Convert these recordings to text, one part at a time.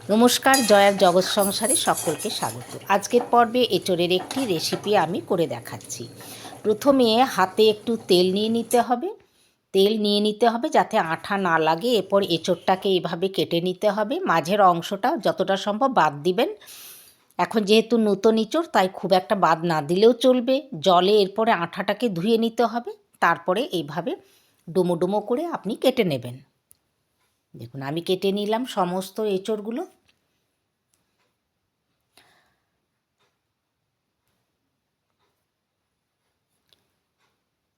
নমস্কার, জয়ার জগৎ সংসারে সকলকে স্বাগত। আজকের পর্বে এঁচোড়ের একটি রেসিপি আমি করে দেখাচ্ছি। প্রথমে হাতে একটু তেল নিয়ে নিতে হবে। তেল নিয়ে নিতে হবে যাতে আঠা না লাগে। এরপর এঁচোড়টাকে এইভাবে কেটে নিতে হবে। মাঝের অংশটা যতটা সম্ভব বাদ দিবেন। এখন যেহেতু নতুন এঁচোড় তাই খুব একটা বাদ না দিলেও চলবে। জলে এরপরে আঠাটাকে ধুয়ে নিতে হবে। তারপরে এইভাবে ডুমো ডুমো করে আপনি কেটে নেবেন। দেখুন আমি কেটে নিলাম সমস্ত এঁচোড়গুলো।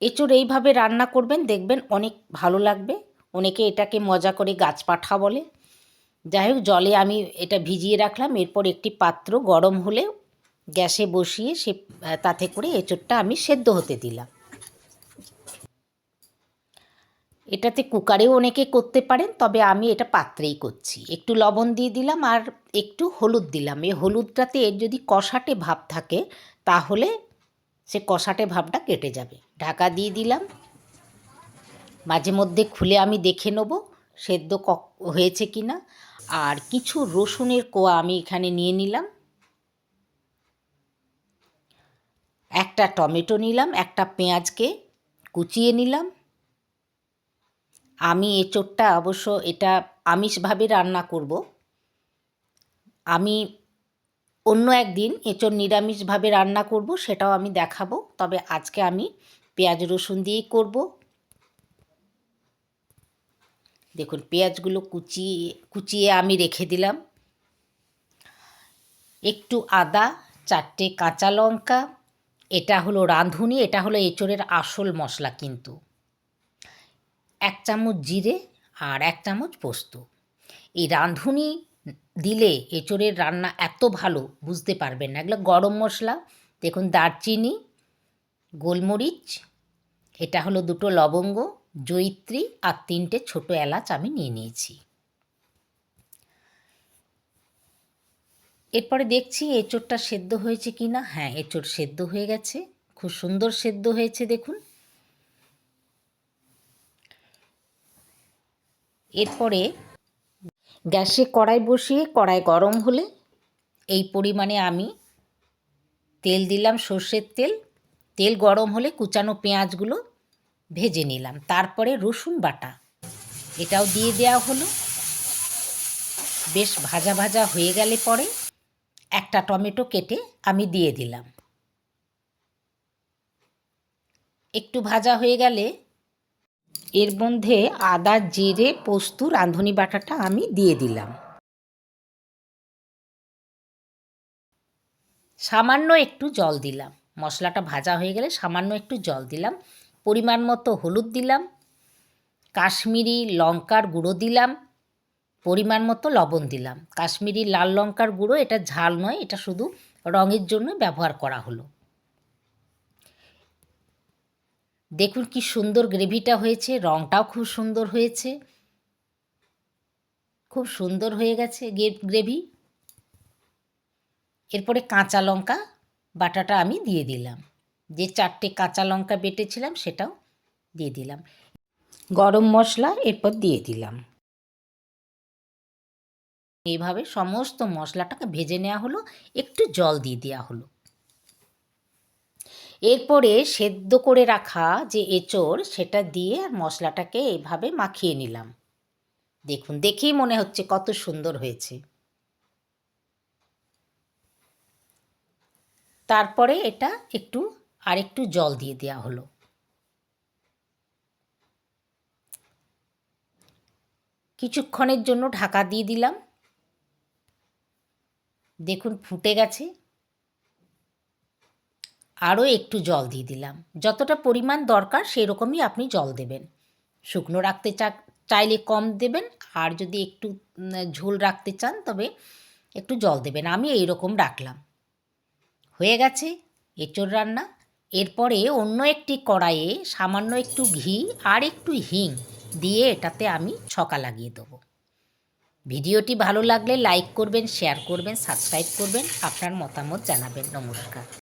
এঁচোড় এইভাবে রান্না করবেন, দেখবেন অনেক ভালো লাগবে। অনেকে এটাকে মজা করে গাছপাঠা বলে। যাই হোক, জলে আমি এটা ভিজিয়ে রাখলাম। এরপর একটি পাত্র গরম হলে গ্যাসে বসিয়ে তাতে করে এঁচোড়টা আমি সেদ্ধ হতে দিলাম। এটাতে কুকারেও অনেকে করতে পারেন, তবে আমি এটা পাত্রেই করছি। একটু লবণ দিয়ে দিলাম আর একটু হলুদ দিলাম। এই হলুদটাতে এর যদি কষাটে ভাব থাকে তাহলে সে কষাটে ভাবটা কেটে যাবে। ঢাকা দিয়ে দিলাম। মাঝে মধ্যে খুলে আমি দেখে নেব সেদ্ধ হয়েছে কি না। আর কিছু রসুনের কোয়া আমি এখানে নিয়ে নিলাম। একটা টমেটো নিলাম, একটা পেঁয়াজকে কুচিয়ে নিলাম। আমি এঁচোড়টা অবশ্য এটা আমিষভাবে রান্না করব। আমি অন্য একদিন এঁচোড় নিরামিষভাবে রান্না করব, সেটাও আমি দেখাবো। তবে আজকে আমি পেঁয়াজ রসুন দিয়েই করব। দেখুন পেঁয়াজগুলো কুচিয়ে আমি রেখে দিলাম। একটু আদা, 4টে কাঁচা লঙ্কা, এটা হলো রাঁধুনি, এটা হলো এঁচোড়ের আসল মশলা কিন্তু। 1 চামচ জিরে আর 1 চামচ পোস্ত। এই রাঁধুনি দিলে এঁচোড়ের রান্না এত ভালো বুঝতে পারবেন না। এগুলো গরম মশলা। দেখুন দারচিনি, গোলমরিচ, এটা হলো 2টো লবঙ্গ, জয়িত্রী আর 3টে ছোটো এলাচ আমি নিয়ে নিয়েছি। এরপরে দেখছি এঁচোড়টা সেদ্ধ হয়েছে কি না। হ্যাঁ, এঁচোড় সেদ্ধ হয়ে গেছে, খুব সুন্দর সেদ্ধ হয়েছে দেখুন। এরপরে গ্যাসে কড়াই বসিয়ে কড়াই গরম হলে এই পরিমাণে আমি তেল দিলাম, সর্ষের তেল। তেল গরম হলে কুচানো পেঁয়াজগুলো ভেজে নিলাম। তারপরে রসুন বাটা এটাও দিয়ে দেওয়া হলো। বেশ ভাজা ভাজা হয়ে গেলে পরে একটা টমেটো কেটে আমি দিয়ে দিলাম। একটু ভাজা হয়ে গেলে এর মধ্যে আদা, জিরে, পোস্ত, রাঁধুনি বাটাটা আমি দিয়ে দিলাম। সামান্য একটু জল দিলাম। মশলাটা ভাজা হয়ে গেলে সামান্য একটু জল দিলাম। পরিমাণ মতো হলুদ দিলাম, কাশ্মীরি লঙ্কার গুঁড়ো দিলাম, পরিমাণ মতো লবণ দিলাম। কাশ্মীরি লাল লঙ্কার গুঁড়ো, এটা ঝাল নয়, এটা শুধু রঙের জন্য ব্যবহার করা হলো। দেখুন কি সুন্দর গ্রেভিটা হয়েছে, রঙটাও খুব সুন্দর হয়েছে, খুব সুন্দর হয়ে গেছে গ্রেভি। এরপরে কাঁচা লঙ্কা বাটাটা আমি দিয়ে দিলাম। যে 4টে কাঁচা লঙ্কা বেটেছিলাম সেটাও দিয়ে দিলাম। গরম মশলা এরপর দিয়ে দিলাম। এইভাবে সমস্ত মশলাটাকে ভেজে নেওয়া হলো। একটু জল দিয়ে দেওয়া হলো। এরপরে সেদ্ধ করে রাখা যে এঁচোড় সেটা দিয়ে মশলাটাকে এইভাবে মাখিয়ে নিলাম। দেখুন, দেখেই মনে হচ্ছে কত সুন্দর হয়েছে। তারপরে এটা আরেকটু জল দিয়ে দেওয়া হলো। কিছুক্ষণের জন্য ঢাকা দিয়ে দিলাম। দেখুন ফুটে গেছে। আরও একটু জল দিয়ে দিলাম। যতটা পরিমাণ দরকার সেই রকমই আপনি জল দেবেন। শুকনো রাখতে চাইলে কম দেবেন, আর যদি একটু ঝোল রাখতে চান তবে একটু জল দেবেন। আমি এই রকম রাখলাম। হয়ে গেছে এঁচোড় রান্না। এরপরে অন্য একটি কড়াইয়ে সামান্য একটু ঘি আর একটু হিং দিয়ে এটাতে আমি ছকা লাগিয়ে দেবো। ভিডিওটি ভালো লাগলে লাইক করবেন, শেয়ার করবেন, সাবস্ক্রাইব করবেন, আপনার মতামত জানাবেন। নমস্কার।